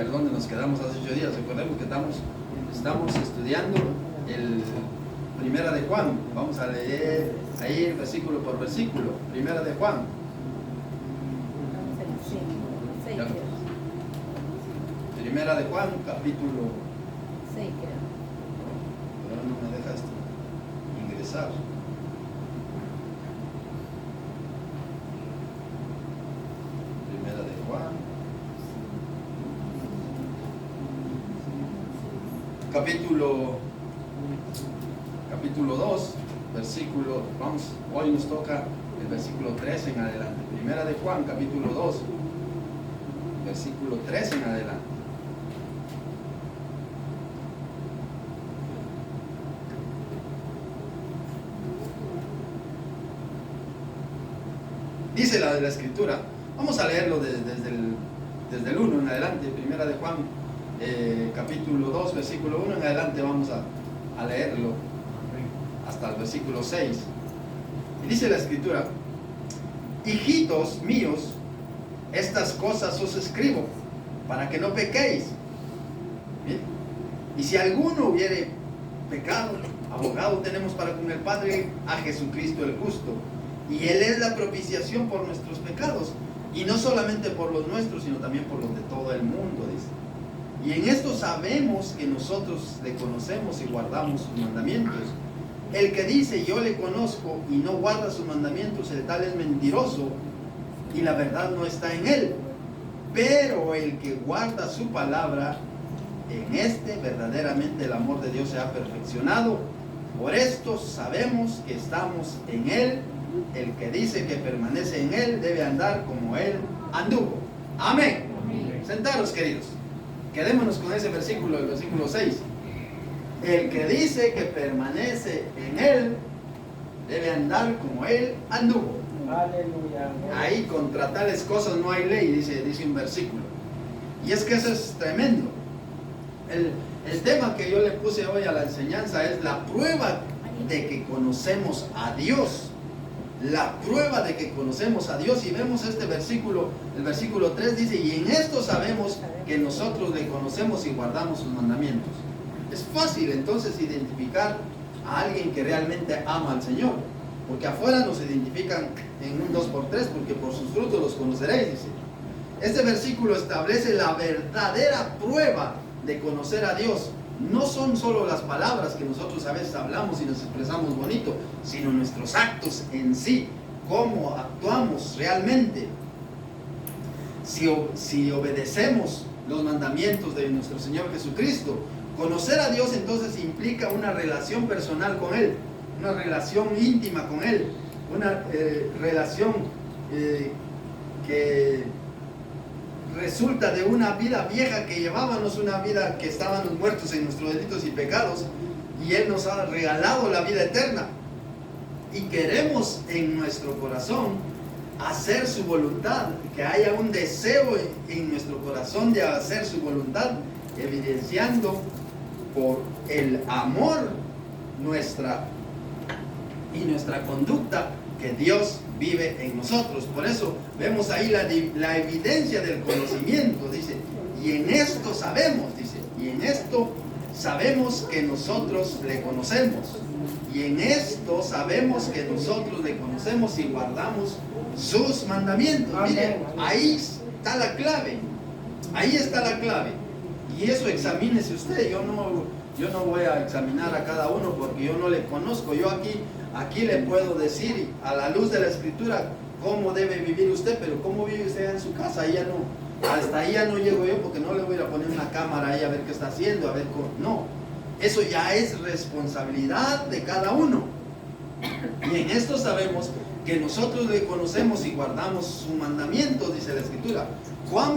ver dónde nos quedamos hace 8 días. Recordemos que estamos estudiando el Primera de Juan. Vamos a leer ahí versículo por versículo. Primera de Juan. Primera de Juan, capítulo 6, creo. Pero no me deja esto ingresar. Primera de Juan, capítulo 2, versículo, hoy nos toca el versículo 3 en adelante. Primera de Juan, capítulo 2, versículo 3 en adelante. Dice la de la escritura, vamos a leerlo desde el 1 en adelante. Primera de Juan, capítulo 2, versículo 1 en adelante, vamos a leerlo hasta el versículo 6. Y dice la escritura: hijitos míos, estas cosas os escribo para que no pequéis. ¿Bien? Y si alguno hubiere pecado, abogado tenemos para con el Padre, a Jesucristo el justo. Y Él es la propiciación por nuestros pecados, y no solamente por los nuestros, sino también por los de todo el mundo, dice. Y en esto sabemos que nosotros le conocemos y guardamos sus mandamientos. El que dice yo le conozco y no guarda sus mandamientos, el tal es mentiroso, y la verdad no está en él. Pero el que guarda su palabra, en este verdaderamente el amor de Dios se ha perfeccionado. Por esto sabemos que estamos en él. El que dice que permanece en él debe andar como él anduvo. Amén. Amén. Sentaros, queridos. Quedémonos con ese versículo, el versículo 6. El que dice que permanece en él debe andar como él anduvo. Aleluya. Ahí contra tales cosas no hay ley, dice un versículo. Y es que eso es tremendo. El tema que yo le puse hoy a la enseñanza es la prueba de que conocemos a Dios. La prueba de que conocemos a Dios. Y vemos este versículo, el versículo 3 dice: y en esto sabemos que nosotros le conocemos y guardamos sus mandamientos. Es fácil entonces identificar a alguien que realmente ama al Señor, porque afuera nos identifican en un 2x3, porque por sus frutos los conoceréis, dice. Este versículo establece la verdadera prueba de conocer a Dios. No son solo las palabras que nosotros a veces hablamos y nos expresamos bonito, sino nuestros actos en sí, cómo actuamos realmente. Si obedecemos los mandamientos de nuestro Señor Jesucristo, conocer a Dios entonces implica una relación personal con Él, una relación íntima con Él, una relación que resulta de una vida vieja que llevábamos, una vida que estábamos muertos en nuestros delitos y pecados, y Él nos ha regalado la vida eterna. Y queremos en nuestro corazón hacer su voluntad, que haya un deseo en nuestro corazón de hacer su voluntad, evidenciando por el amor nuestra conducta que Dios vive en nosotros. Por eso vemos ahí la evidencia del conocimiento, dice, y en esto sabemos, dice, y en esto sabemos que nosotros le conocemos, y en esto sabemos que nosotros le conocemos y guardamos sus mandamientos. Mire, ahí está la clave, ahí está la clave. Y eso examínese usted. Yo no voy a examinar a cada uno porque yo no le conozco. Yo aquí le puedo decir a la luz de la Escritura cómo debe vivir usted, pero cómo vive usted en su casa, ahí ya no, hasta ahí ya no llego yo, porque no le voy a poner una cámara ahí a ver qué está haciendo, a ver cómo, no. Eso ya es responsabilidad de cada uno. Y en esto sabemos que nosotros le conocemos y guardamos sus mandamientos, dice la Escritura. Juan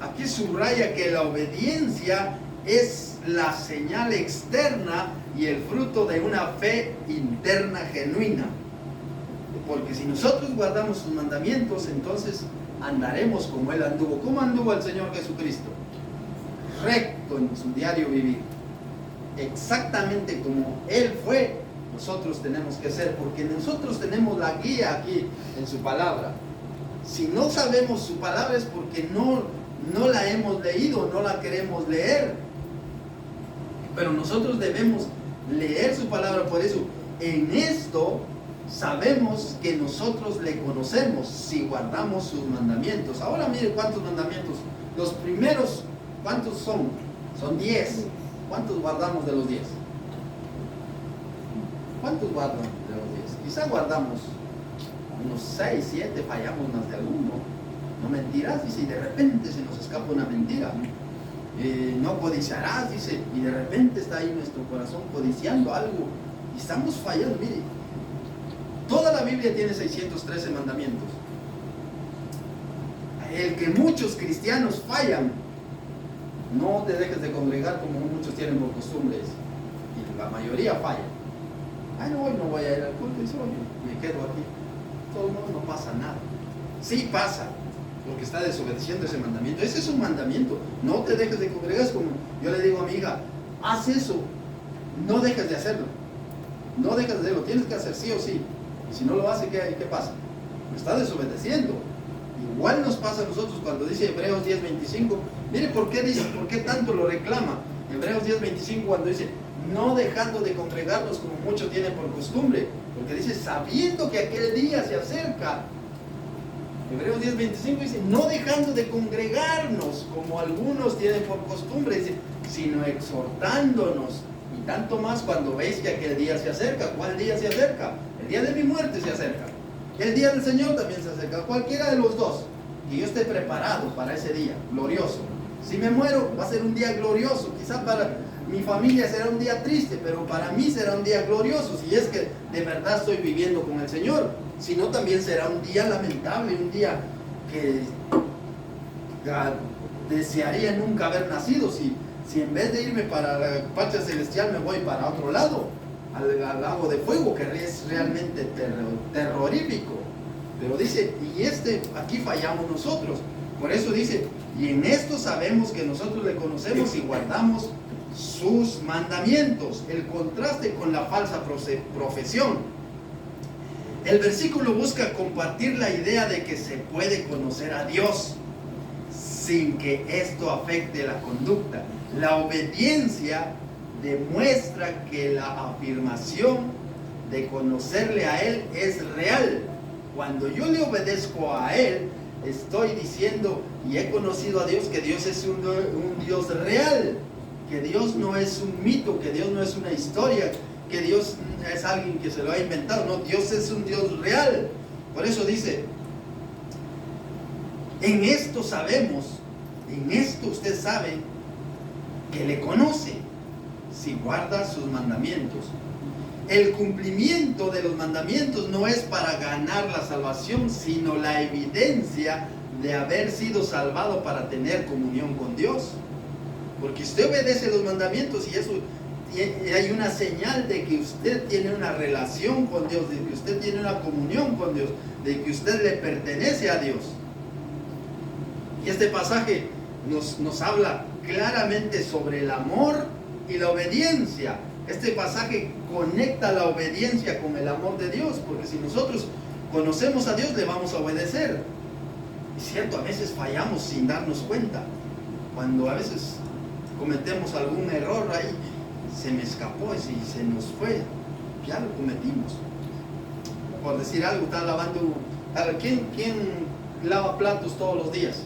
aquí subraya que la obediencia es la señal externa y el fruto de una fe interna genuina. Porque si nosotros guardamos sus mandamientos, entonces andaremos como Él anduvo. ¿Cómo anduvo el Señor Jesucristo? Recto en su diario vivir. Exactamente como Él fue, nosotros tenemos que ser, porque nosotros tenemos la guía aquí en su palabra. Si no sabemos su palabra es porque no no la hemos leído, no la queremos leer. Pero nosotros debemos leer su palabra. Por eso, en esto sabemos que nosotros le conocemos si guardamos sus mandamientos. Ahora mire cuántos mandamientos. Los primeros, ¿cuántos son? Son 10. ¿Cuántos guardamos de los 10? ¿Cuántos guardan de los 10? Quizá guardamos unos 6, 7, fallamos más de alguno. No mentirás, dice, y de repente se nos escapa una mentira. No codiciarás, dice, y de repente está ahí nuestro corazón codiciando algo. Y estamos fallando, mire. Toda la Biblia tiene 613 mandamientos. El que muchos cristianos fallan, no te dejes de congregar como muchos tienen por costumbres. Y la mayoría falla. Ay, no, hoy no voy a ir al culto, dice, oye, me quedo aquí. Todo el mundo, no pasa nada. Sí pasa, porque está desobedeciendo ese mandamiento. Ese es un mandamiento. No te dejes de congregar. Es como yo le digo a mi hija, haz eso, no dejes de hacerlo. No dejes de hacerlo, tienes que hacer sí o sí. Y si no lo hace, ¿qué pasa? Me está desobedeciendo. Igual nos pasa a nosotros cuando dice Hebreos 10:25. Mire por qué tanto lo reclama. Hebreos 10:25 cuando dice, no dejando de congregarnos como muchos tienen por costumbre. Porque dice, sabiendo que aquel día se acerca. Hebreos 10:25 dice, no dejando de congregarnos como algunos tienen por costumbre, dice, sino exhortándonos. Y tanto más cuando veis que aquel día se acerca. ¿Cuál día se acerca? El día de mi muerte se acerca. El día del Señor también se acerca. Cualquiera de los dos. Que yo esté preparado para ese día glorioso. Si me muero, va a ser un día glorioso. Quizá para mi familia será un día triste, pero para mí será un día glorioso. Si es que de verdad estoy viviendo con el Señor. Si no, también será un día lamentable. Un día que desearía nunca haber nacido. Si en vez de irme para la patria celestial me voy para otro lado, al lago de fuego, que es realmente terrorífico. Pero dice, y aquí fallamos nosotros. Por eso dice, y en esto sabemos que nosotros le conocemos y guardamos sus mandamientos. El contraste con la falsa profesión. El versículo busca compartir la idea de que se puede conocer a Dios sin que esto afecte la conducta. La obediencia demuestra que la afirmación de conocerle a Él es real. Cuando yo le obedezco a Él, estoy diciendo y he conocido a Dios, que Dios es un Dios real, que Dios no es un mito, que Dios no es una historia, que Dios es alguien que se lo ha inventado. No, Dios es un Dios real. Por eso dice, en esto sabemos, en esto usted sabe que le conoce si guarda sus mandamientos. El cumplimiento de los mandamientos no es para ganar la salvación, sino la evidencia de haber sido salvado para tener comunión con Dios. Porque usted obedece los mandamientos y eso hay una señal de que usted tiene una relación con Dios, de que usted tiene una comunión con Dios, de que usted le pertenece a Dios. Y este pasaje nos habla claramente sobre el amor y la obediencia. Este pasaje conecta la obediencia con el amor de Dios, porque si nosotros conocemos a Dios, le vamos a obedecer. Es cierto, a veces fallamos sin darnos cuenta. Cuando a veces cometemos algún error ahí, se me escapó y se nos fue, ya lo cometimos. Por decir algo, está lavando. A ver, ¿quién lava platos todos los días?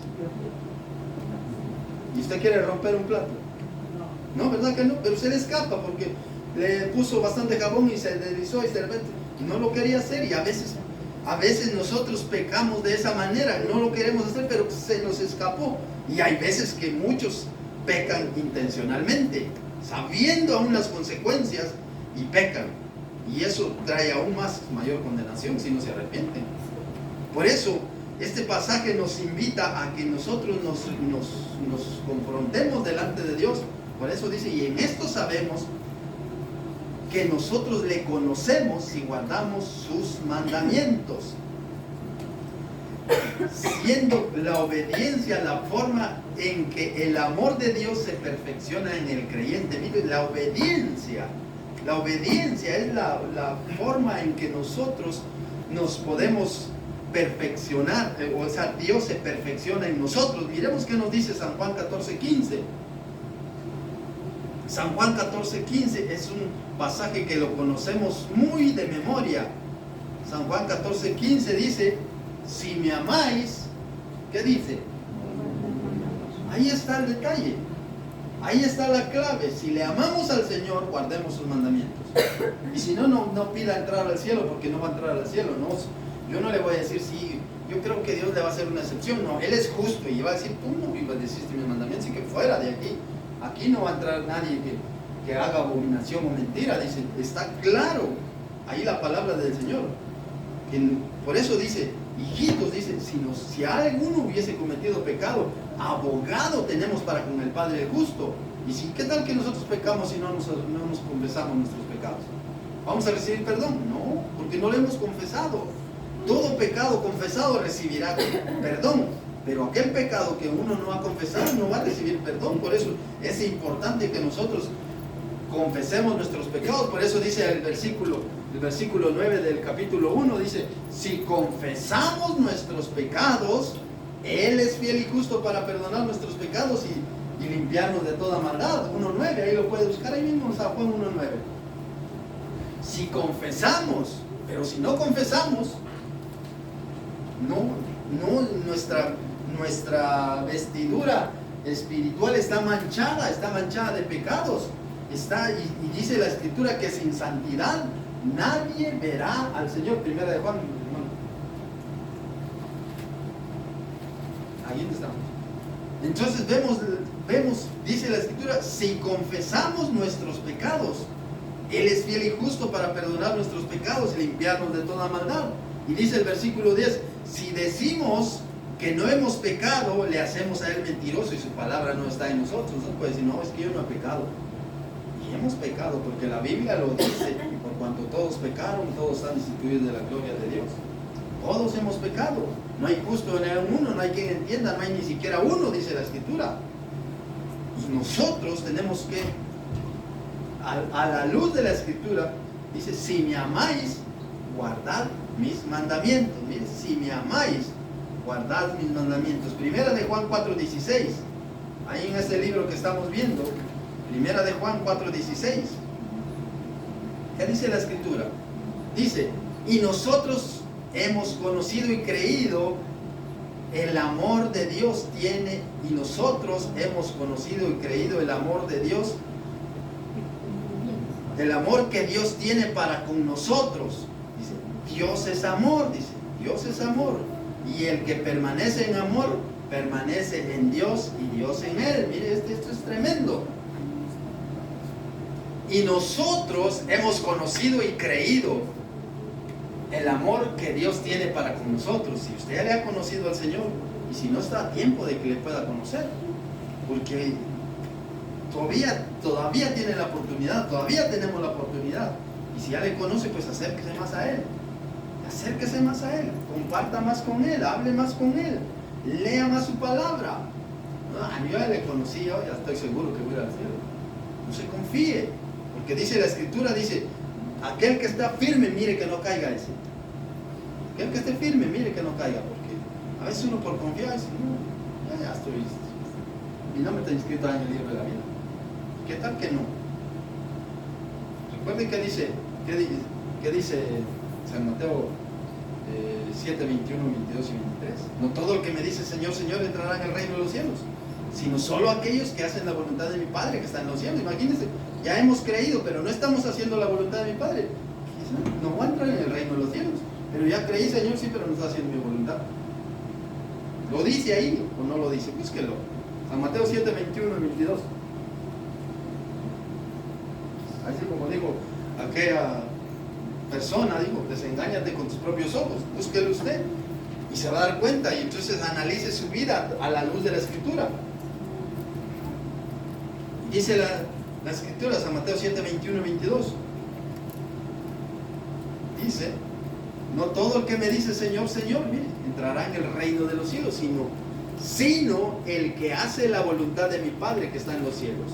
¿Y usted quiere romper un plato? No, ¿verdad que no? Pero se le escapa porque le puso bastante jabón y se deslizó y no lo quería hacer. Y a veces nosotros pecamos de esa manera, no lo queremos hacer, pero se nos escapó. Y hay veces que muchos pecan intencionalmente, sabiendo aún las consecuencias, y pecan. Y eso trae aún mayor condenación si no se arrepienten. Por eso, este pasaje nos invita a que nosotros nos confrontemos delante de Dios. Por eso dice, y en esto sabemos que nosotros le conocemos si guardamos sus mandamientos. Siendo la obediencia la forma en que el amor de Dios se perfecciona en el creyente. Mire, la obediencia es la forma en que nosotros nos podemos perfeccionar, o sea, Dios se perfecciona en nosotros. Miremos qué nos dice San Juan 14:15. San Juan 14:15 es un pasaje que lo conocemos muy de memoria. San Juan 14:15 dice, si me amáis, ¿qué dice? Ahí está el detalle, ahí está la clave. Si le amamos al Señor, guardemos sus mandamientos. Y si no, no pida entrar al cielo, porque no va a entrar al cielo. No, yo no le voy a decir, sí, yo creo que Dios le va a hacer una excepción. No, Él es justo y va a decir, tú no ibas a decir mis mandamientos, y que fuera de aquí. Aquí no va a entrar nadie que haga abominación o mentira. Dice, está claro ahí la palabra del Señor. Por eso dice, hijitos, dice, si alguno hubiese cometido pecado, abogado tenemos para con el Padre justo. Y si, ¿qué tal que nosotros pecamos y no nos confesamos nuestros pecados? ¿Vamos a recibir perdón? No, porque no lo hemos confesado. Todo pecado confesado recibirá perdón. Pero aquel pecado que uno no ha confesado no va a recibir perdón. Por eso es importante que nosotros confesemos nuestros pecados. Por eso dice el versículo 9 del capítulo 1, dice, si confesamos nuestros pecados, Él es fiel y justo para perdonar nuestros pecados y limpiarnos de toda maldad. 1.9, ahí lo puede buscar ahí mismo, San Juan 1.9. Si confesamos, pero si no confesamos, nuestra vestidura espiritual está manchada de pecados. Y dice la Escritura que sin santidad nadie verá al Señor. Primera de Juan, hermano. Ahí estamos. Entonces vemos, dice la Escritura, si confesamos nuestros pecados, Él es fiel y justo para perdonar nuestros pecados y limpiarnos de toda maldad. Y dice el versículo 10, si decimos que no hemos pecado, le hacemos a Él mentiroso y su palabra no está en nosotros. No puede decir, no, es que yo no he pecado. Y hemos pecado, porque la Biblia lo dice, y por cuanto todos pecaron, todos están destituidos de la gloria de Dios. Todos hemos pecado. No hay justo ni uno, no hay quien entienda, no hay ni siquiera uno, dice la Escritura. Y nosotros tenemos que, a la luz de la Escritura, dice, si me amáis, guardad mis mandamientos. Mire, si me amáis, guardad mis mandamientos. Primera de Juan 4:16. Ahí en este libro que estamos viendo, Primera de Juan 4:16. ¿Qué dice la Escritura? Dice, y nosotros hemos conocido y creído el amor de Dios tiene, y nosotros hemos conocido y creído el amor de Dios, el amor que Dios tiene para con nosotros. Dice, Dios es amor, dice, Dios es amor. Y el que permanece en amor, permanece en Dios y Dios en él. Mire, esto es tremendo. Y nosotros hemos conocido y creído el amor que Dios tiene para con nosotros. Si usted ya le ha conocido al Señor, y si no, está a tiempo de que le pueda conocer, porque todavía tiene la oportunidad, todavía tenemos la oportunidad. Y si ya le conoce, pues acérquese más a Él. Acérquese más a Él, comparta más con Él, hable más con Él, lea más su palabra. Yo ya le conocí, yo ya estoy seguro que voy al cielo. No se confíe, porque dice la Escritura, dice, aquel que está firme, mire que no caiga. Dice. Aquel que esté firme, mire que no caiga, porque a veces uno por confiar dice, no, ya estoy, mi nombre está inscrito en el libro de la vida. ¿Qué tal que no? Recuerden que dice, ¿qué dice San Mateo 7, 21, 22 y 23? No todo el que me dice Señor, Señor entrará en el reino de los cielos, sino solo aquellos que hacen la voluntad de mi Padre que está en los cielos. Imagínense, ya hemos creído, pero no estamos haciendo la voluntad de mi Padre. No voy a entrar en el reino de los cielos. Pero ya creí, Señor, sí, pero no está haciendo mi voluntad. ¿Lo dice ahí o no lo dice? Búsquelo. San Mateo 7, 21 y 22. Así como dijo aquella persona, dijo, desengáñate con tus propios ojos, búsquelo usted y se va a dar cuenta, y entonces analice su vida a la luz de la Escritura. Dice la Escritura, San Mateo 7, 21 y 22, dice, no todo el que me dice Señor, Señor, mire, entrará en el reino de los cielos, sino el que hace la voluntad de mi Padre que está en los cielos.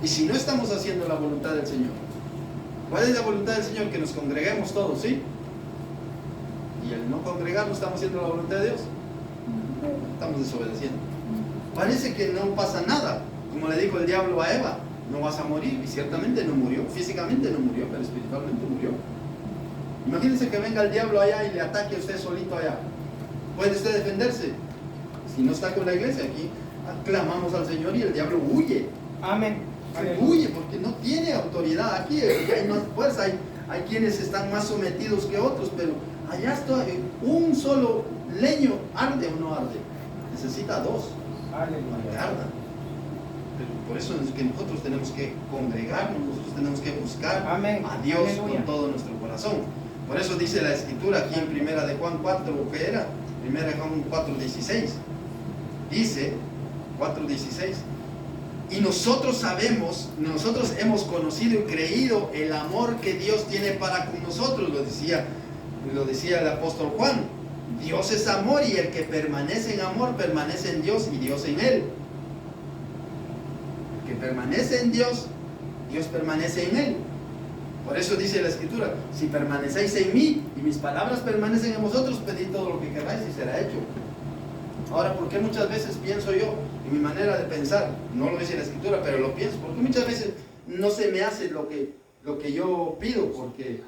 Y si no estamos haciendo la voluntad del Señor, ¿cuál es la voluntad del Señor? Que nos congreguemos todos, ¿sí? Y el no congregarnos estamos haciendo la voluntad de Dios. Estamos desobedeciendo. Parece que no pasa nada. Como le dijo el diablo a Eva, no vas a morir. Y ciertamente no murió. Físicamente no murió, pero espiritualmente murió. Imagínense que venga el diablo allá y le ataque a usted solito allá. ¿Puede usted defenderse? Si no está con la iglesia, aquí clamamos al Señor y el diablo huye. Amén. Huye porque no tiene autoridad. Aquí hay más fuerza, hay quienes están más sometidos que otros, pero allá está un solo leño, ¿arde o no arde? Necesita dos para que arda. Pero por eso es que nosotros tenemos que congregarnos, nosotros tenemos que buscar Amén. a Dios Aleluya. con todo nuestro corazón. Por eso dice la Escritura aquí en Primera de Juan 4, ¿qué era? Primera de Juan 4:16. Dice 4:16. Y nosotros sabemos, nosotros hemos conocido y creído el amor que Dios tiene para con nosotros, lo decía el apóstol Juan. Dios es amor y el que permanece en amor permanece en Dios y Dios en él. El que permanece en Dios, Dios permanece en él. Por eso dice la Escritura, si permanecéis en mí y mis palabras permanecen en vosotros, pedid todo lo que queráis y será hecho. Ahora, ¿por qué muchas veces pienso yo, en mi manera de pensar, no lo dice la Escritura, pero lo pienso, porque muchas veces no se me hace lo que yo pido, porque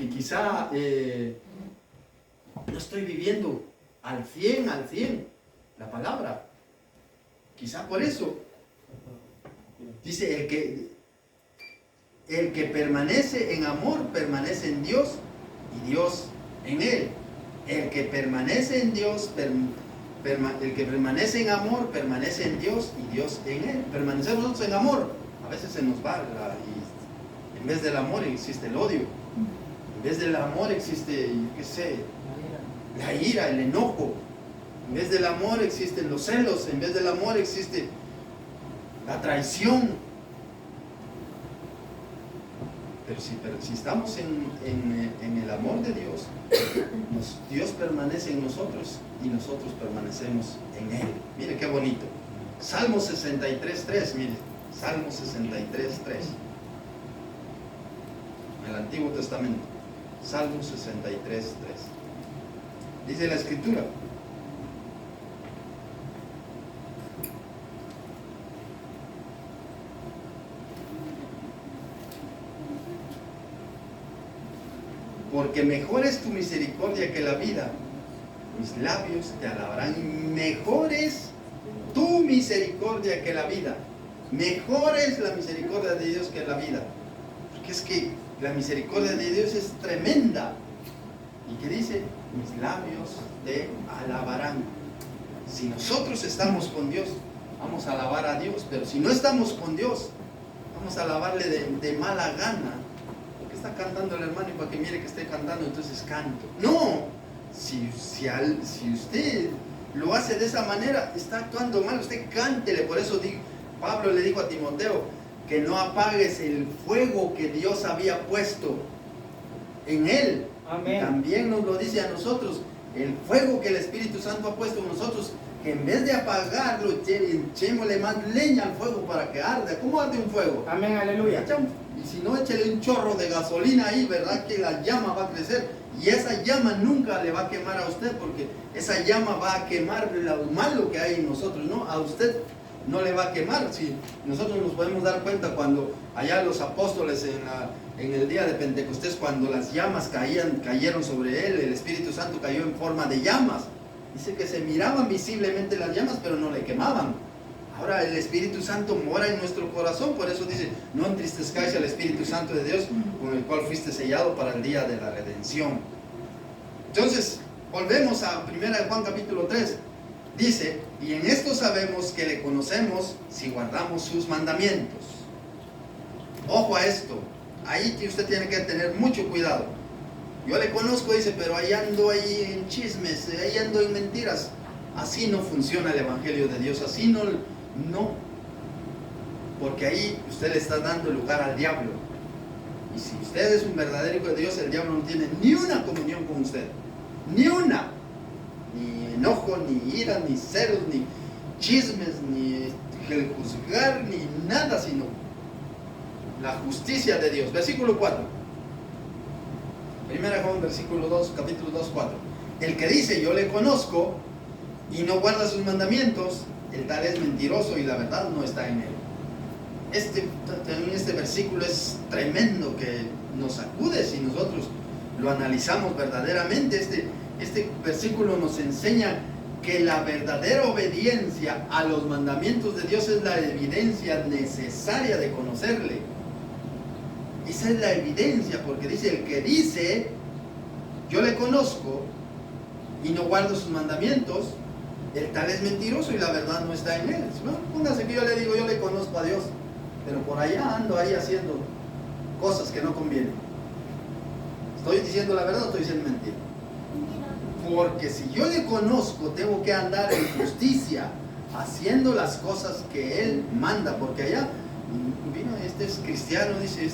quizá no estoy viviendo al 100 la palabra. Quizá por eso. Dice, el que permanece en amor, permanece en Dios y Dios en él. El que permanece en Dios, el que permanece en amor, permanece en Dios y Dios en él. Permanecemos nosotros en amor. A veces se nos va, y en vez del amor existe el odio. En vez del amor existe, yo qué sé, la ira, el enojo. En vez del amor existen los celos. En vez del amor existe la traición. Pero si estamos en el amor de Dios, Dios permanece en nosotros y nosotros permanecemos en Él. Mire qué bonito. Salmo 63:3, mire. Salmo 63:3. El Antiguo Testamento. Salmo 63:3. Dice la Escritura. Porque mejor es tu misericordia que la vida. Mis labios te alabarán. Mejor es tu misericordia que la vida. Mejor es la misericordia de Dios que la vida. Porque es que la misericordia de Dios es tremenda. ¿Y qué dice? Mis labios te alabarán. Si nosotros estamos con Dios, vamos a alabar a Dios. Pero si no estamos con Dios, vamos a alabarle de mala gana. Está cantando el hermano y para que mire que esté cantando, entonces canto. No, si usted lo hace de esa manera, está actuando mal, usted cántele. Por eso Pablo le dijo a Timoteo que no apagues el fuego que Dios había puesto en él. Amén. También nos lo dice a nosotros, el fuego que el Espíritu Santo ha puesto en nosotros, que en vez de apagarlo, echémosle más leña al fuego para que arde. ¿Cómo arde un fuego? Amén, aleluya. Y si no, échale un chorro de gasolina ahí, ¿verdad? Que la llama va a crecer. Y esa llama nunca le va a quemar a usted, porque esa llama va a quemar lo malo que hay en nosotros, ¿no? A usted no le va a quemar. Si nosotros nos podemos dar cuenta cuando allá los apóstoles en el día de Pentecostés, cuando las llamas cayeron sobre él, el Espíritu Santo cayó en forma de llamas. Dice que se miraban visiblemente las llamas, pero no le quemaban. Ahora el Espíritu Santo mora en nuestro corazón, por eso dice, no entristezcáis al Espíritu Santo de Dios, con el cual fuiste sellado para el día de la redención. Entonces, volvemos a 1 Juan capítulo 3. Dice, y en esto sabemos que le conocemos si guardamos sus mandamientos. Ojo a esto, ahí usted tiene que tener mucho cuidado. Yo le conozco, dice, pero ahí ando en chismes, ahí ando en mentiras. Así no funciona el Evangelio de Dios, así no, porque ahí usted le está dando lugar al diablo. Y si usted es un verdadero hijo de Dios, el diablo no tiene ni una comunión con usted, ni una, ni enojo, ni ira, ni celos, ni chismes, ni el juzgar, ni nada, sino la justicia de Dios. Versículo 4. Primera Juan, versículo 2, capítulo 2, 4. El que dice, yo le conozco, y no guarda sus mandamientos, el tal es mentiroso y la verdad no está en él. También este versículo es tremendo, que nos sacude si nosotros lo analizamos verdaderamente. Este versículo nos enseña que la verdadera obediencia a los mandamientos de Dios es la evidencia necesaria de conocerle. Esa es la evidencia, porque dice, el que dice, yo le conozco y no guardo sus mandamientos, el tal es mentiroso y la verdad no está en él. ¿No? Póngase que yo le digo, yo le conozco a Dios, pero por allá ando ahí haciendo cosas que no convienen. ¿Estoy diciendo la verdad o estoy diciendo mentira? Porque si yo le conozco, tengo que andar en justicia, haciendo las cosas que Él manda, porque allá, mira, este es cristiano, dice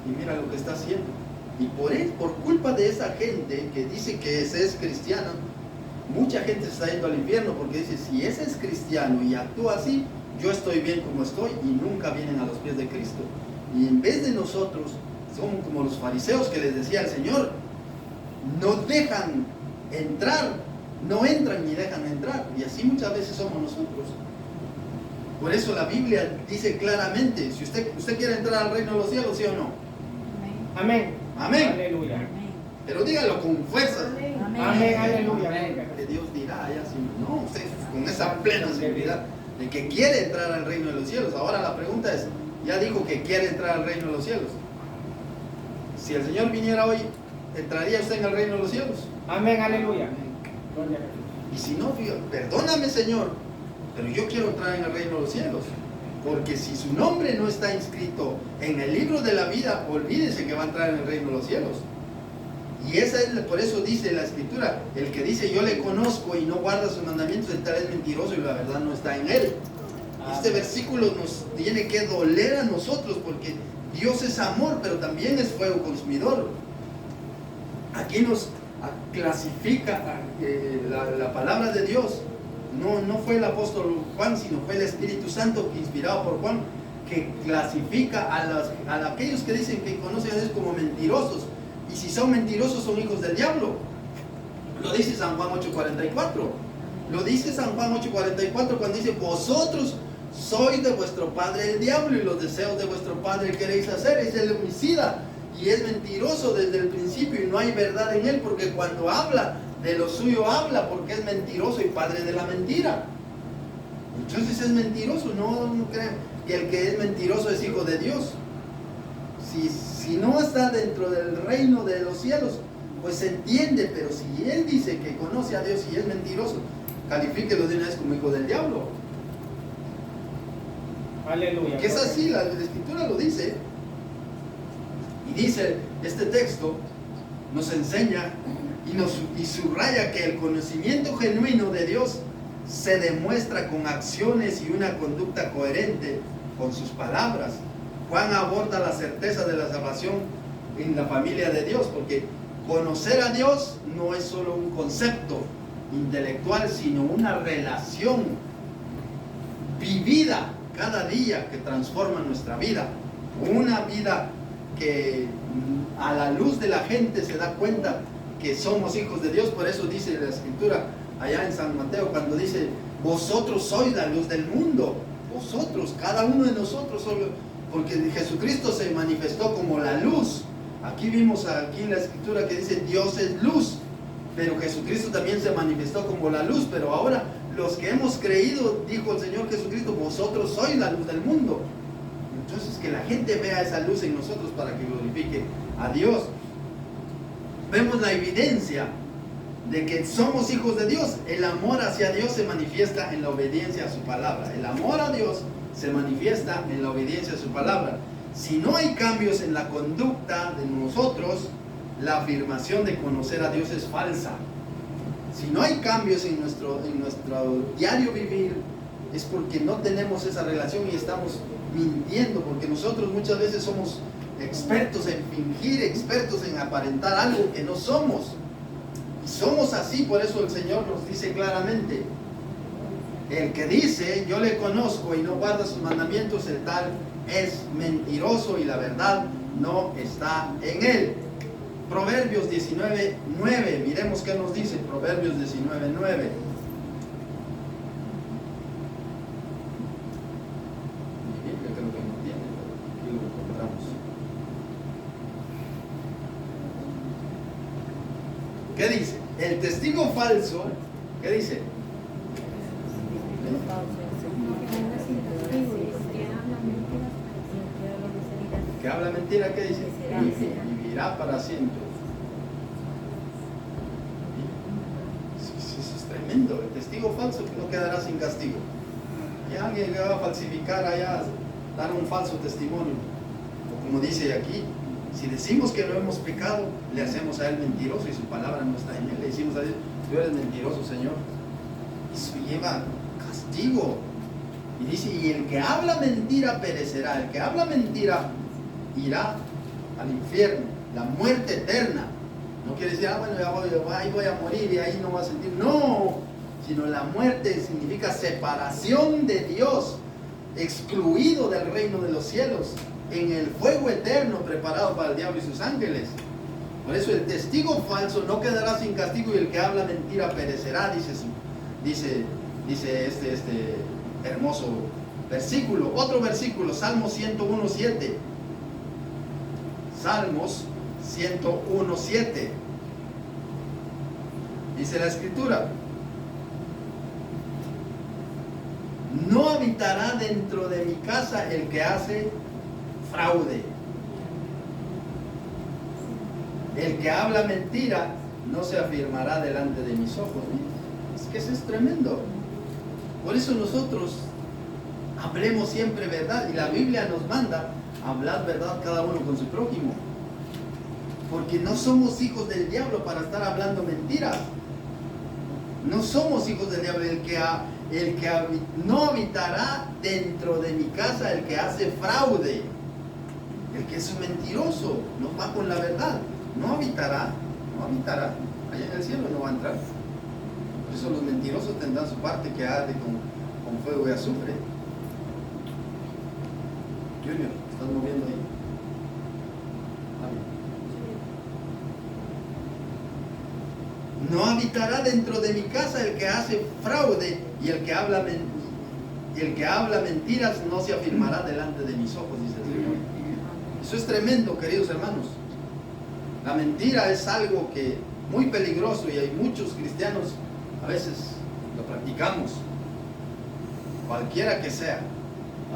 y mira lo que está haciendo. Y por culpa de esa gente que dice que ese es cristiano, mucha gente se está yendo al infierno, porque dice, si ese es cristiano y actúa así, yo estoy bien como estoy, y nunca vienen a los pies de Cristo. Y en vez de nosotros, somos como los fariseos que les decía el Señor, no dejan entrar, no entran ni dejan entrar, y así muchas veces somos nosotros. Por eso la Biblia dice claramente, si usted quiere entrar al reino de los cielos, ¿sí o no? Amén. Amén. Aleluya. Pero dígalo con fuerza. Amén. Aleluya. Que Dios dirá, allá sí. No, usted con esa plena seguridad de que quiere entrar al reino de los cielos. Ahora la pregunta es, ya dijo que quiere entrar al reino de los cielos. Si el Señor viniera hoy, ¿entraría usted en el reino de los cielos? Amén. Aleluya. Y si no, perdóname, Señor, pero yo quiero entrar en el reino de los cielos. Porque si su nombre no está inscrito en el libro de la vida, olvídese que va a entrar en el reino de los cielos. Y por eso dice la Escritura, el que dice yo le conozco y no guarda sus mandamientos, el tal es mentiroso y la verdad no está en él. Este versículo nos tiene que doler a nosotros, porque Dios es amor, pero también es fuego consumidor. Aquí nos clasifica la palabra de Dios. No fue el apóstol Juan, sino fue el Espíritu Santo que, inspirado por Juan, que clasifica a aquellos que dicen que conocen a Dios como mentirosos. Y si son mentirosos, son hijos del diablo. Lo dice San Juan 8:44. Lo dice San Juan 8:44 cuando dice, vosotros sois de vuestro padre el diablo, y los deseos de vuestro padre queréis hacer. Es el homicida y es mentiroso desde el principio, y no hay verdad en él, porque cuando habla de lo suyo habla, porque es mentiroso y padre de la mentira. Entonces es mentiroso. No crean que el que es mentiroso es hijo de Dios. Si no está dentro del reino de los cielos, pues se entiende. Pero si él dice que conoce a Dios y es mentiroso, califíquelo de una vez como hijo del diablo. Aleluya. Que es así, la Escritura lo dice. Y dice, este texto nos enseña y subraya que el conocimiento genuino de Dios se demuestra con acciones y una conducta coherente con sus palabras. Juan aborda la certeza de la salvación en la familia de Dios, porque conocer a Dios no es solo un concepto intelectual, sino una relación vivida cada día que transforma nuestra vida. Una vida que a la luz de la gente se da cuenta que somos hijos de Dios. Por eso dice la Escritura allá en San Mateo, cuando dice, vosotros sois la luz del mundo. Vosotros, cada uno de nosotros, porque Jesucristo se manifestó como la luz. Aquí vimos aquí en la Escritura que dice, Dios es luz, pero Jesucristo también se manifestó como la luz. Pero ahora los que hemos creído, dijo el Señor Jesucristo, vosotros sois la luz del mundo. Entonces que la gente vea esa luz en nosotros para que glorifique a Dios. Vemos la evidencia de que somos hijos de Dios. El amor hacia Dios se manifiesta en la obediencia a su palabra. El amor a Dios se manifiesta en la obediencia a su palabra. Si no hay cambios en la conducta de nosotros, la afirmación de conocer a Dios es falsa. Si no hay cambios en nuestro diario vivir, es porque no tenemos esa relación y estamos mintiendo, porque nosotros muchas veces somos expertos en fingir, expertos en aparentar algo que no somos. Y somos así, por eso el Señor nos dice claramente, el que dice, yo le conozco y no guarda sus mandamientos, el tal es mentiroso y la verdad no está en él. Proverbios 19:9. Miremos qué nos dice Proverbios 19:9. Yo creo que no tiene, pero aquí lo encontramos. ¿Qué dice? El testigo falso, ¿qué dice? Que habla mentira, ¿qué dice? Y vivirá para siempre. Eso es tremendo. El testigo falso que no quedará sin castigo. Y alguien que va a falsificar allá, dar un falso testimonio. O como dice aquí, si decimos que no hemos pecado, le hacemos a él mentiroso y su palabra no está en él. Le decimos a Dios, tú eres mentiroso, Señor. Eso lleva castigo. Y dice, y el que habla mentira perecerá. El que habla mentira irá al infierno, la muerte eterna. No quiere decir, bueno, ahí voy a morir y ahí no voy a sentir. No, sino la muerte significa separación de Dios, excluido del reino de los cielos, en el fuego eterno preparado para el diablo y sus ángeles. Por eso el testigo falso no quedará sin castigo y el que habla mentira perecerá, dice este hermoso versículo. Otro versículo, Salmos 101:7. Salmos 101:7. Dice la escritura: no habitará dentro de mi casa el que hace fraude. El que habla mentira no se afirmará delante de mis ojos. Es que eso es tremendo. Por eso nosotros hablemos siempre verdad. Y la Biblia nos manda hablar verdad cada uno con su prójimo. Porque no somos hijos del diablo para estar hablando mentiras. No somos hijos del diablo. No habitará dentro de mi casa el que hace fraude. El que es un mentiroso, no va con la verdad. No habitará. Allá en el cielo no va a entrar. Por eso los mentirosos tendrán su parte que arde con fuego y azufre. Junior, ¿estás moviendo ahí? No habitará dentro de mi casa el que hace fraude, y el que habla mentiras no se afirmará delante de mis ojos, dice el Señor. Eso es tremendo, queridos hermanos. La mentira es algo que muy peligroso y hay muchos cristianos a veces lo practicamos. Cualquiera que sea.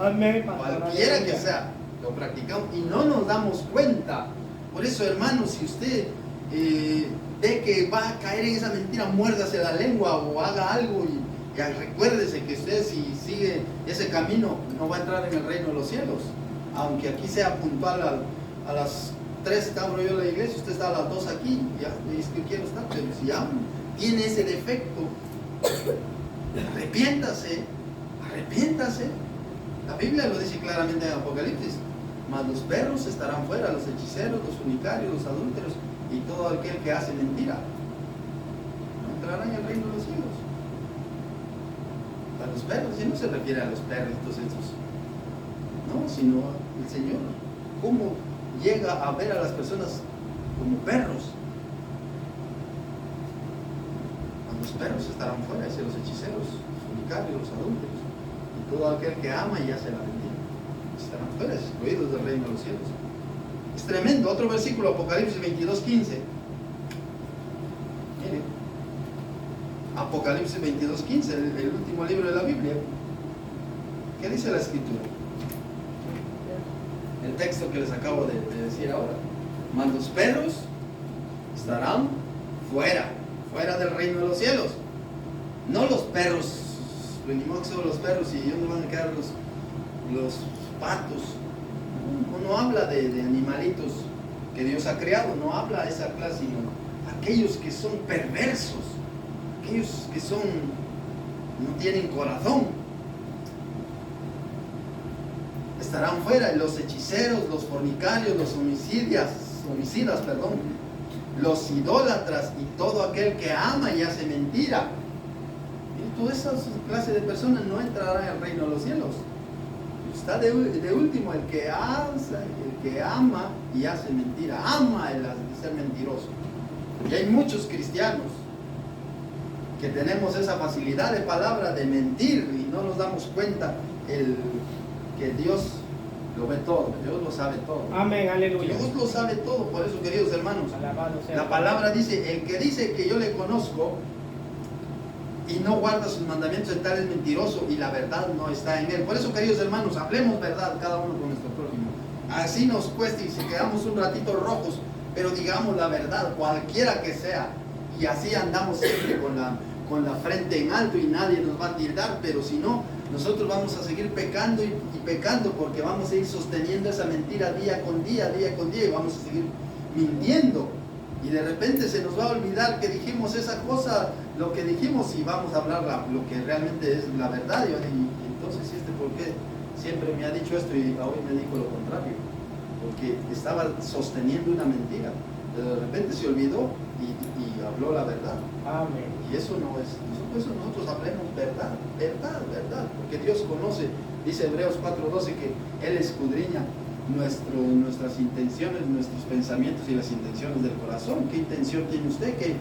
Amén, Cualquiera que sea, lo practicamos y no nos damos cuenta. Por eso, hermanos, si usted ve que va a caer en esa mentira, muérdase la lengua o haga algo y recuérdese que usted, si sigue ese camino, no va a entrar en el reino de los cielos. Aunque aquí sea puntual a las 3 estaba yo en la iglesia, usted está a las 2 aquí, ya me dice que quiero estar, pero si aún tiene ese defecto, arrepiéntase. La Biblia lo dice claramente en Apocalipsis: mas los perros estarán fuera, los hechiceros, los fornicarios, los adúlteros y todo aquel que hace mentira no entrarán en el reino de los cielos. A los perros, y no se refiere a los perritos estos, no, sino el Señor, cómo llega a ver a las personas como perros. Los perros estarán fuera, dice, los hechiceros, los fornicarios, los adúlteros y todo aquel que ama y hace la mentira estarán fuera, excluidos del reino de los cielos. Es tremendo. Otro versículo, Apocalipsis 22:15. Mire, Apocalipsis 22:15, el último libro de la Biblia. ¿Qué dice la escritura? El texto que les acabo de decir ahora: mas los perros estarán fuera del reino de los cielos. No los perros, venimos solo los perros y ellos no van a quedar los patos. No habla de animalitos que Dios ha creado, no habla de esa clase, sino aquellos que son perversos, aquellos que no tienen corazón. Estarán fuera los hechiceros, los fornicarios, los homicidas, los idólatras y todo aquel que ama y hace mentira. Y todas esas clases de personas no entrarán al reino de los cielos. Está de último el que ama y hace mentira, ama el ser mentiroso. Y hay muchos cristianos que tenemos esa facilidad de palabra de mentir y no nos damos cuenta que Dios lo ve todo, Dios lo sabe todo. Amén, aleluya. Dios lo sabe todo, por eso, queridos hermanos, Alabado sea la palabra dice, el que dice que yo le conozco y no guarda sus mandamientos, el tal es mentiroso y la verdad no está en él. Por eso, queridos hermanos, hablemos verdad cada uno con nuestro prójimo. Así nos cueste y si quedamos un ratito rojos, pero digamos la verdad, cualquiera que sea. Y así andamos siempre con la frente en alto y nadie nos va a tildar, pero si no, nosotros vamos a seguir pecando y pecando porque vamos a ir sosteniendo esa mentira día con día y vamos a seguir mintiendo. Y de repente se nos va a olvidar que dijimos esa cosa, lo que dijimos, y vamos a hablar lo que realmente es la verdad. Y entonces, ¿por qué siempre me ha dicho esto y hoy me dijo lo contrario? Porque estaba sosteniendo una mentira. Pero de repente se olvidó y habló la verdad. Amén. Y eso no es, por eso nosotros hablemos verdad, porque Dios conoce, dice Hebreos 4:12, que Él escudriña nuestras intenciones, nuestros pensamientos y las intenciones del corazón. ¿Qué intención tiene usted? Que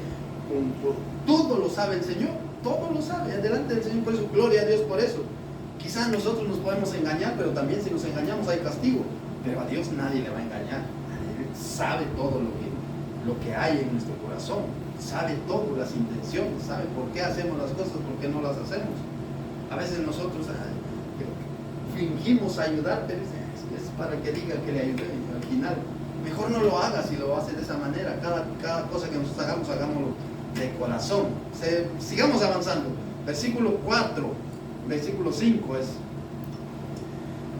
todo lo sabe el Señor, todo lo sabe, delante del Señor. Por eso, gloria a Dios por eso. Quizás nosotros nos podemos engañar, pero también si nos engañamos hay castigo. Pero a Dios nadie le va a engañar. Él sabe todo lo que hay en nuestro corazón, sabe todo, las intenciones, sabe por qué hacemos las cosas, por qué no las hacemos. A veces nosotros fingimos ayudar, pero es para que diga que le ayudé. Al final, mejor no lo haga si lo hace de esa manera. Cada cosa que nosotros hagamos, hagámoslo de corazón. Sigamos avanzando. Versículo 4, versículo 5 es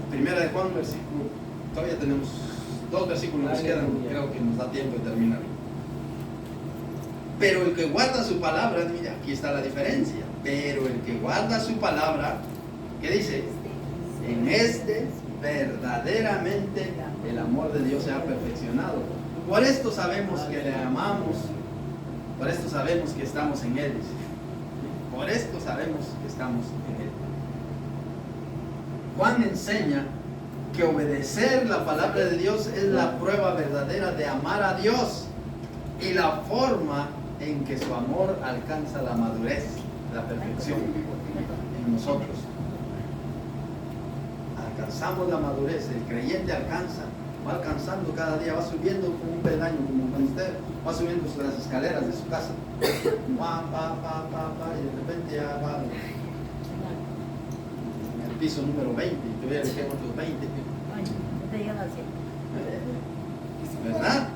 Primera de Juan, versículo. Todavía tenemos 2 versículos, nos quedan, creo que nos da tiempo de terminar. Pero el que guarda su palabra, mira, aquí está la diferencia. Pero el que guarda su palabra, ¿qué dice? En este verdaderamente el amor de Dios se ha perfeccionado. Por esto sabemos que le amamos, por esto sabemos que estamos en Él. Por esto sabemos que estamos en Él. Juan enseña que obedecer la palabra de Dios es la prueba verdadera de amar a Dios y la forma en que su amor alcanza la madurez, la perfección en nosotros. Alcanzamos la madurez, el creyente va alcanzando cada día, va subiendo como un peldaño, como cuando usted va subiendo las escaleras de su casa, y de repente ya va en el piso número 20 y todavía le quedan otros 20. ¿Verdad?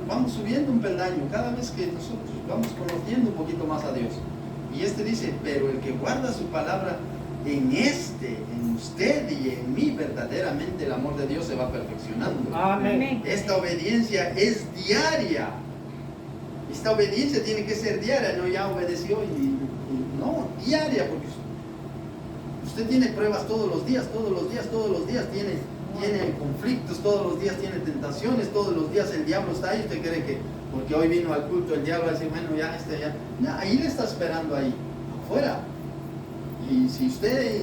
Vamos subiendo un peldaño cada vez que nosotros vamos conociendo un poquito más a Dios. Y dice, pero el que guarda su palabra, en usted y en mí, verdaderamente el amor de Dios se va perfeccionando. Amén. Esta obediencia es diaria. Esta obediencia tiene que ser diaria, no ya obedeció no, diaria, porque usted tiene pruebas todos los días, tiene conflictos, todos los días tiene tentaciones, todos los días el diablo está ahí. Usted cree que porque hoy vino al culto el diablo va a decir, bueno, ya, ahí le está esperando ahí, afuera. Y si usted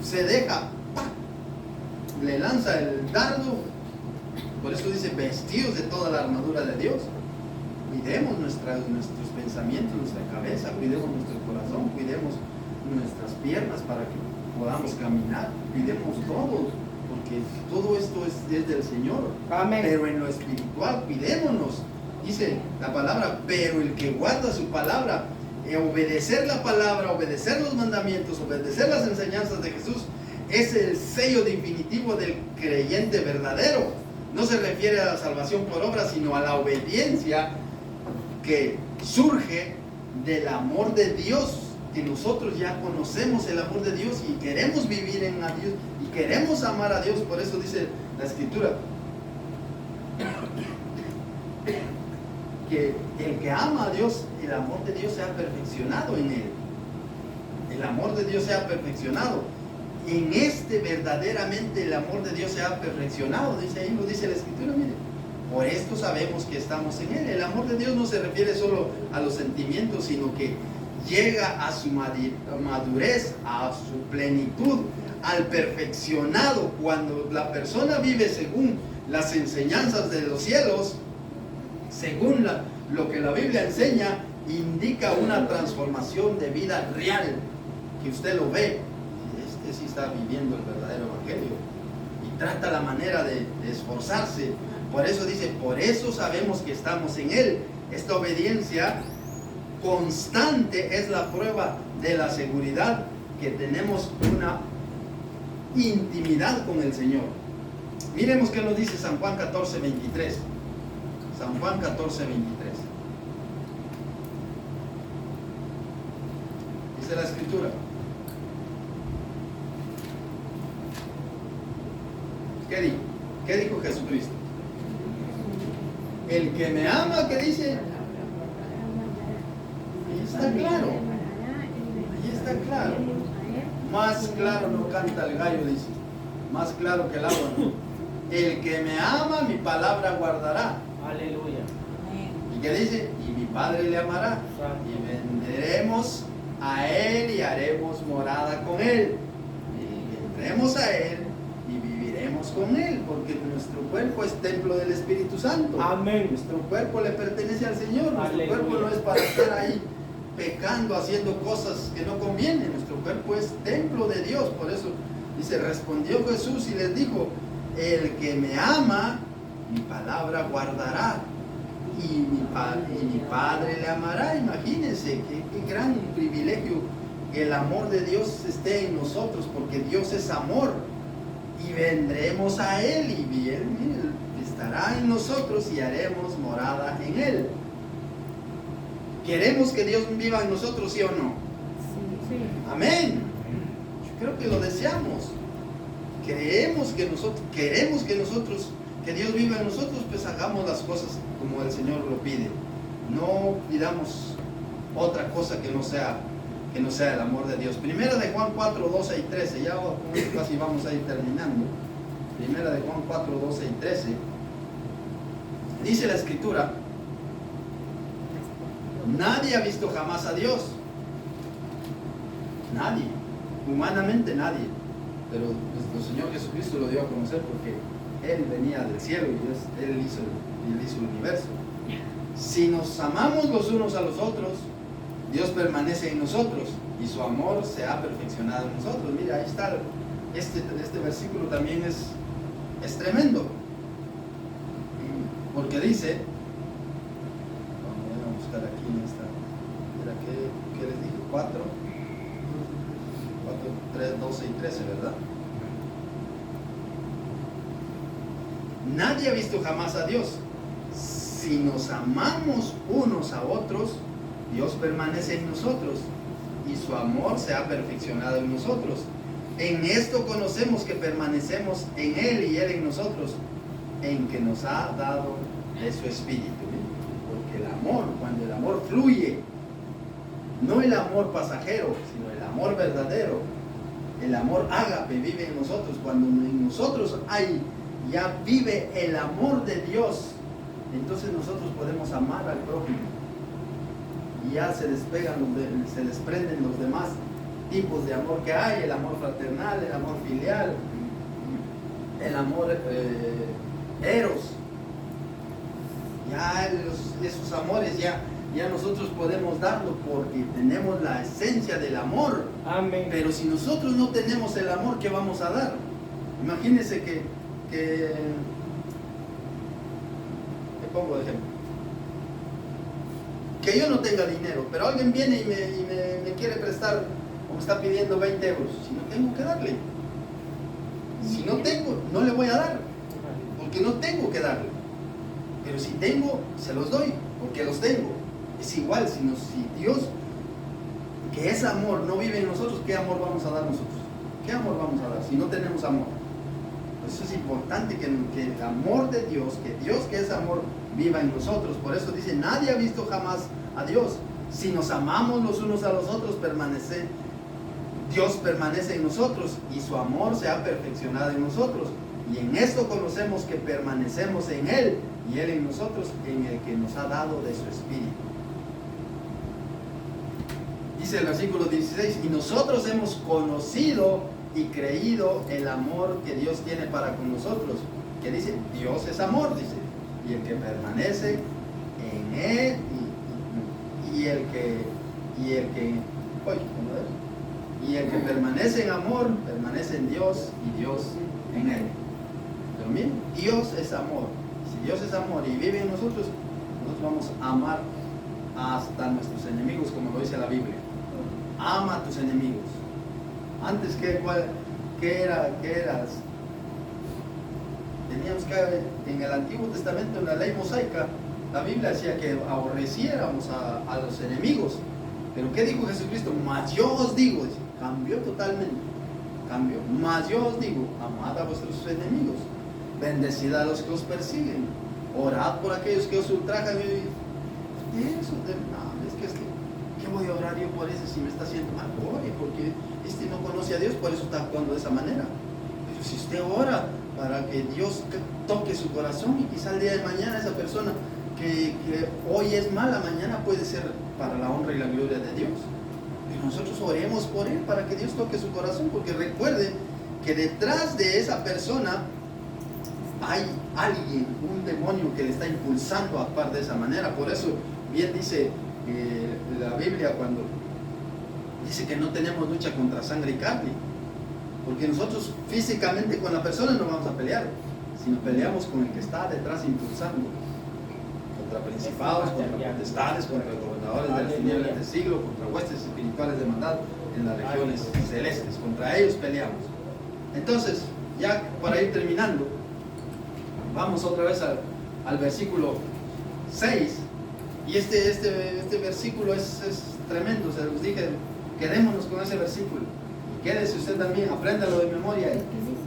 se deja, le lanza el dardo. Por eso dice, vestidos de toda la armadura de Dios. Cuidemos nuestros pensamientos, nuestra cabeza, cuidemos nuestro corazón, cuidemos nuestras piernas para que podamos caminar, cuidemos todo, porque todo esto es del Señor. Amén. Pero en lo espiritual, cuidémonos. Dice la palabra, pero el que guarda su palabra, obedecer la palabra, obedecer los mandamientos, obedecer las enseñanzas de Jesús, es el sello definitivo del creyente verdadero. No se refiere a la salvación por obra, sino a la obediencia que surge del amor de Dios, que nosotros ya conocemos el amor de Dios y queremos vivir en a Dios y queremos amar a Dios. Por eso dice la Escritura que el que ama a Dios, el amor de Dios se ha perfeccionado en él. El amor de Dios se ha perfeccionado. En verdaderamente el amor de Dios se ha perfeccionado. Dice ahí, lo dice la Escritura, mire. Por esto sabemos que estamos en Él. El amor de Dios no se refiere solo a los sentimientos, sino que llega a su madurez, a su plenitud, al perfeccionado. Cuando la persona vive según las enseñanzas de los cielos, según lo que la Biblia enseña, indica una transformación de vida real, que usted lo ve. Este sí está viviendo el verdadero evangelio y trata la manera de esforzarse. Por eso dice, por eso sabemos que estamos en Él. Esta obediencia constante es la prueba de la seguridad que tenemos una intimidad con el Señor. Miremos qué nos dice San Juan 14:23. San Juan 14:23. Dice la Escritura. ¿Qué dijo? ¿Qué dijo Jesucristo? El que me ama, ¿qué dice? Ahí está claro. Ahí está claro. Más claro no canta el gallo, dice. Más claro que el agua, ¿no? El que me ama, mi palabra guardará. Aleluya. ¿Y qué dice? Y mi Padre le amará. Y vendremos a Él y haremos morada con Él. Y vendremos a Él y viviremos con Él, porque nuestro cuerpo es templo del Espíritu Santo. Amén. Nuestro cuerpo le pertenece al Señor. Nuestro Aleluya. cuerpo no es para estar ahí pecando, haciendo cosas que no convienen. Nuestro cuerpo es templo de Dios. Por eso dice, respondió Jesús y les dijo, el que me ama, mi palabra guardará, y mi Padre le amará. Imagínense qué gran privilegio que el amor de Dios esté en nosotros, porque Dios es amor. Y vendremos a Él y Él estará en nosotros y haremos morada en Él. ¿Queremos que Dios viva en nosotros, sí o no? Sí. Amén. Yo creo que lo deseamos. Queremos que Dios viva en nosotros, pues hagamos las cosas como el Señor lo pide. No pidamos otra cosa que no sea el amor de Dios. Primera de Juan 4, 12 y 13. Ya con esto casi vamos a ir terminando. Primera de Juan 4, 12 y 13. Dice la Escritura, nadie ha visto jamás a Dios. Nadie. Humanamente nadie. Pero nuestro Señor Jesucristo lo dio a conocer porque Él venía del cielo y Él hizo el universo. Si nos amamos los unos a los otros, Dios permanece en nosotros y su amor se ha perfeccionado en nosotros. Mira, ahí está. Este versículo también es tremendo. Porque dice, vamos a buscar aquí en esta, mira, ¿qué les dije? 4, 3, 12 y 13, ¿verdad? Nadie ha visto jamás a Dios. Si nos amamos unos a otros, Dios permanece en nosotros y su amor se ha perfeccionado en nosotros. En esto conocemos que permanecemos en Él y Él en nosotros, en que nos ha dado de su Espíritu. Porque el amor, cuando el amor fluye, no el amor pasajero, sino el amor verdadero, el amor ágape vive en nosotros. Cuando en nosotros ya vive el amor de Dios, entonces nosotros podemos amar al prójimo. Y ya se desprenden los demás tipos de amor que hay, el amor fraternal, el amor filial, el amor eros. Ya esos amores ya nosotros podemos darlo porque tenemos la esencia del amor. Amén. Pero si nosotros no tenemos el amor, ¿qué vamos a dar? Imagínense que pongo de ejemplo, que yo no tenga dinero, pero alguien viene y me quiere prestar o me está pidiendo 20 euros. Si no tengo que darle, si no tengo, no le voy a dar, porque no tengo que darle. Pero si tengo, se los doy, porque los tengo. Es igual, si Dios, que ese amor no vive en nosotros, ¿qué amor vamos a dar nosotros? ¿Qué amor vamos a dar si no tenemos amor? Por eso es importante que el amor de Dios, que Dios que es amor, viva en nosotros. Por eso dice, nadie ha visto jamás a Dios. Si nos amamos los unos a los otros, Dios permanece en nosotros y su amor se ha perfeccionado en nosotros. Y en esto conocemos que permanecemos en Él y Él en nosotros, en el que nos ha dado de su Espíritu. Dice el versículo 16, y nosotros hemos conocido y creído el amor que Dios tiene para con nosotros, que dice, Dios es amor, dice, y el que permanece en Él, y el que permanece en amor, permanece en Dios y Dios en Él. Lo mismo, Dios es amor. Si Dios es amor y vive en nosotros, nosotros vamos a amar hasta nuestros enemigos, como lo dice la Biblia. Ama a tus enemigos. Antes, ¿qué eras? Teníamos que, en el Antiguo Testamento, en la ley mosaica, la Biblia decía que aborreciéramos a los enemigos. Pero ¿qué dijo Jesucristo? Mas yo os digo, cambió totalmente, cambió. Mas yo os digo, amad a vuestros enemigos, bendecid a los que os persiguen, orad por aquellos que os ultrajan. ¿Qué voy a orar yo por ese si me está haciendo mal? Ore, porque no conoce a Dios, por eso está actuando de esa manera. Pero si usted ora para que Dios toque su corazón, y quizá el día de mañana esa persona que hoy es mala, mañana puede ser para la honra y la gloria de Dios. Pero nosotros oremos por él para que Dios toque su corazón, porque recuerde que detrás de esa persona hay alguien, un demonio que le está impulsando a actuar de esa manera. Por eso bien dice la Biblia cuando dice que no tenemos lucha contra sangre y carne, porque nosotros físicamente con la persona no vamos a pelear, sino peleamos con el que está detrás impulsando, contra principados, contra potestades, contra gobernadores de las tinieblas del siglo, contra huestes espirituales de maldad en las regiones celestes. Contra ellos peleamos. Entonces, ya para ir terminando, vamos otra vez al versículo 6. Y este versículo es tremendo, se los dije, quedémonos con ese versículo. Y quédese usted también, apréndalo de memoria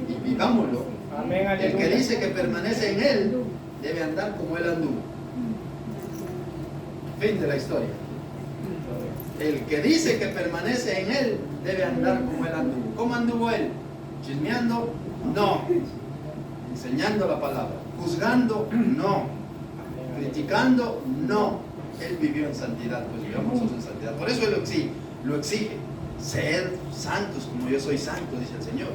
y vivámoslo. Amén, el que dice que permanece en Él, debe andar como Él anduvo. Fin de la historia. El que dice que permanece en Él, debe andar como Él anduvo. ¿Cómo anduvo Él? ¿Chismeando? No. Enseñando la palabra. ¿Juzgando? No. ¿Criticando? No. Él vivió en santidad, pues vivamos nosotros en santidad. Por eso Él lo exige. Ser santos como yo soy santo, dice el Señor.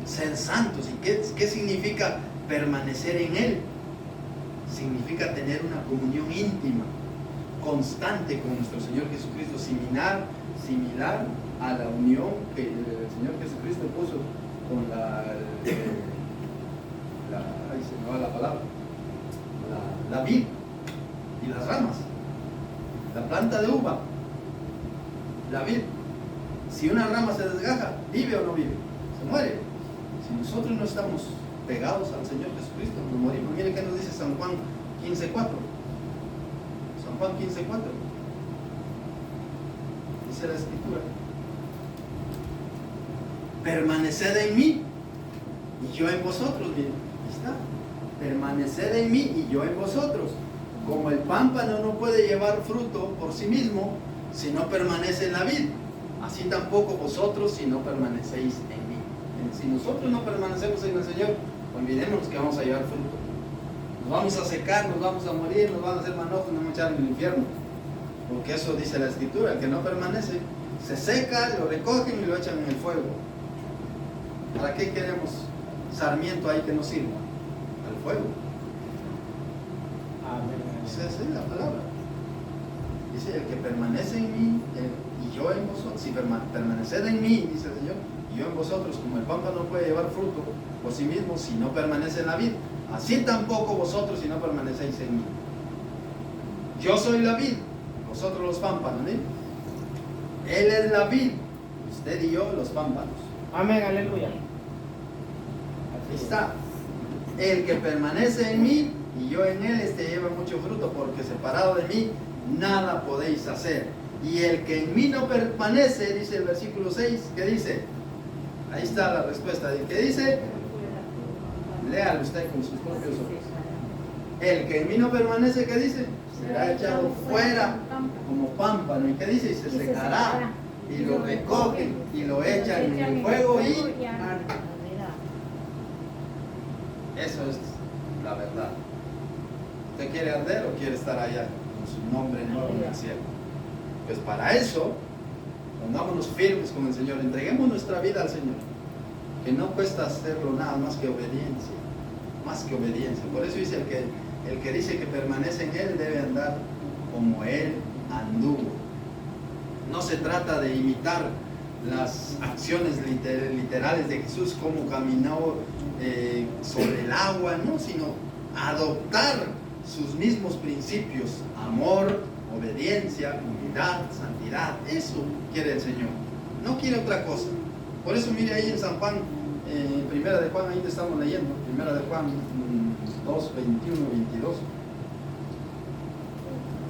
Ser santos. ¿Y qué significa permanecer en Él? Significa tener una comunión íntima, constante con nuestro Señor Jesucristo, similar a la unión que el Señor Jesucristo puso con la vid y las ramas, la planta de uva, la vid. Si una rama se desgaja, ¿vive o no vive? Se muere. Si nosotros no estamos pegados al Señor Jesucristo, nos morimos. Mire qué nos dice San Juan 15:4. San Juan 15:4. Dice la Escritura: permaneced en mí y yo en vosotros. Miren, ahí está. Permaneced en mí y yo en vosotros. Como el pámpano no puede llevar fruto por sí mismo si no permanece en la vid, así tampoco vosotros si no permanecéis en mí. Si nosotros no permanecemos en el Señor, olvidémonos que vamos a llevar fruto. Nos vamos a secar, nos vamos a morir, nos van a hacer manojos, nos vamos a echar en el infierno. Porque eso dice la Escritura: el que no permanece se seca, lo recogen y lo echan en el fuego. ¿Para qué queremos sarmiento ahí que nos sirva? Al fuego. Esa es la palabra. Dice: el que permanece en mí y yo en vosotros. Si permaneced en mí, dice el Señor, y yo en vosotros, como el pámpano no puede llevar fruto por sí mismo si no permanece en la vid, así tampoco vosotros si no permanecéis en mí. Yo soy la vid, vosotros los pámpanos, ¿sí? Él es la vid, usted y yo los pámpanos. Amén, aleluya. Ahí está. El que permanece en mí y yo en él, lleva mucho fruto, porque separado de mí nada podéis hacer. Y el que en mí no permanece, dice el versículo 6, ¿qué dice? Ahí está la respuesta. ¿Qué dice? Léalo usted con sus propios ojos. El que en mí no permanece, ¿qué dice? Será echado fuera como pámpano. ¿Y qué dice? Y se secará. Y lo recogen y lo echan en el fuego y eso es la verdad. ¿Usted quiere arder o quiere estar allá con su nombre nuevo en el cielo? Pues para eso Pongámonos firmes con el Señor, entreguemos nuestra vida al Señor, que no cuesta hacerlo nada más que obediencia, más que obediencia. Por eso dice el que dice que permanece en Él debe andar como Él anduvo. No se trata de imitar las acciones literales de Jesús, como caminó sobre el agua, no, sino adoptar sus mismos principios: amor, obediencia, humildad, santidad. Eso quiere el Señor, no quiere otra cosa. Por eso mire ahí en San Juan, primera de Juan, ahí te estamos leyendo, primera de Juan 2, 21, 22,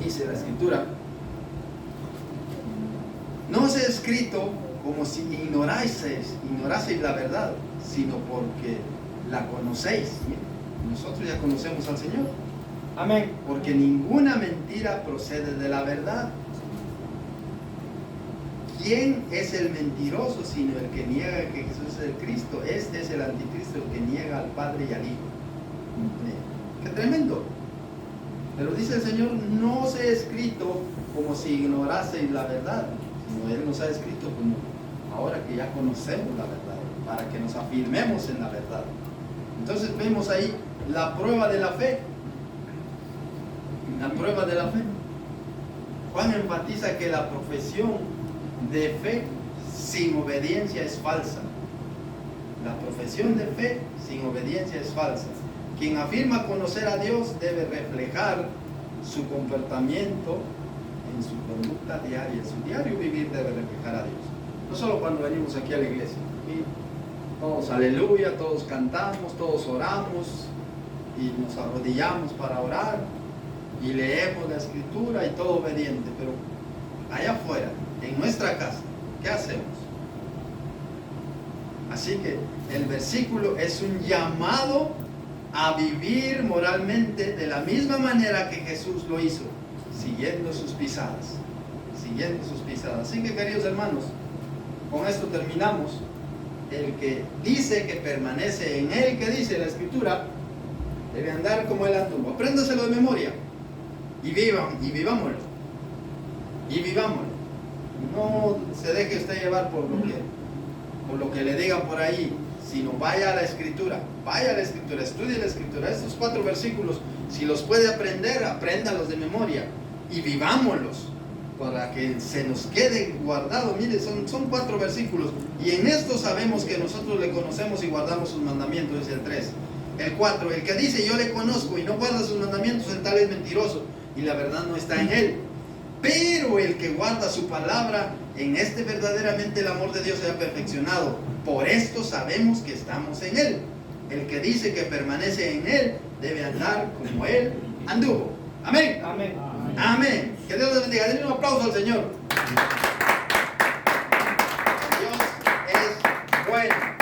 dice la escritura: no os he escrito como si ignoraseis la verdad, sino porque la conocéis. Nosotros ya conocemos al Señor. Amén. Porque ninguna mentira procede de la verdad. ¿Quién es el mentiroso sino el que niega que Jesús es el Cristo? Este es el anticristo, el que niega al Padre y al Hijo. ¡Qué tremendo! Pero dice el Señor: no os he escrito como si ignoraseis la verdad, sino Él nos ha escrito como ahora que ya conocemos la verdad, para que nos afirmemos en la verdad. Entonces vemos ahí la prueba de la fe. La prueba de la fe. Juan enfatiza que la profesión de fe sin obediencia es falsa. La profesión de fe sin obediencia es falsa. Quien afirma conocer a Dios debe reflejar su comportamiento en su conducta diaria. En su diario vivir debe reflejar a Dios. No solo cuando venimos aquí a la iglesia. Aquí todos aleluya, todos cantamos, todos oramos y nos arrodillamos para orar y leemos la escritura y todo obediente. Pero allá afuera, en nuestra casa, ¿qué hacemos? Así que el versículo es un llamado a vivir moralmente de la misma manera que Jesús lo hizo, siguiendo sus pisadas, siguiendo sus pisadas. Así que, queridos hermanos, con esto terminamos. El que dice que permanece en Él, que dice la Escritura, debe andar como Él anduvo. Apréndaselo de memoria y vivámoslo. Y vivámoslo. No se deje usted llevar por lo que le digan por ahí, sino vaya a la Escritura, estudie la Escritura. Estos 4 versículos, si los puede aprender, apréndalos de memoria y vivámoslos para que se nos quede guardado. Mire, son 4 versículos y en esto sabemos que nosotros le conocemos y guardamos sus mandamientos. Es el 3. El 4, el que dice yo le conozco y no guarda sus mandamientos, el tal es mentiroso y la verdad no está en él. Pero el que guarda su palabra, en este verdaderamente el amor de Dios se ha perfeccionado. Por esto sabemos que estamos en Él. El que dice que permanece en Él debe andar como Él anduvo. Amén. Amén. Amén. Que Dios les bendiga. Denle un aplauso al Señor. Dios es bueno.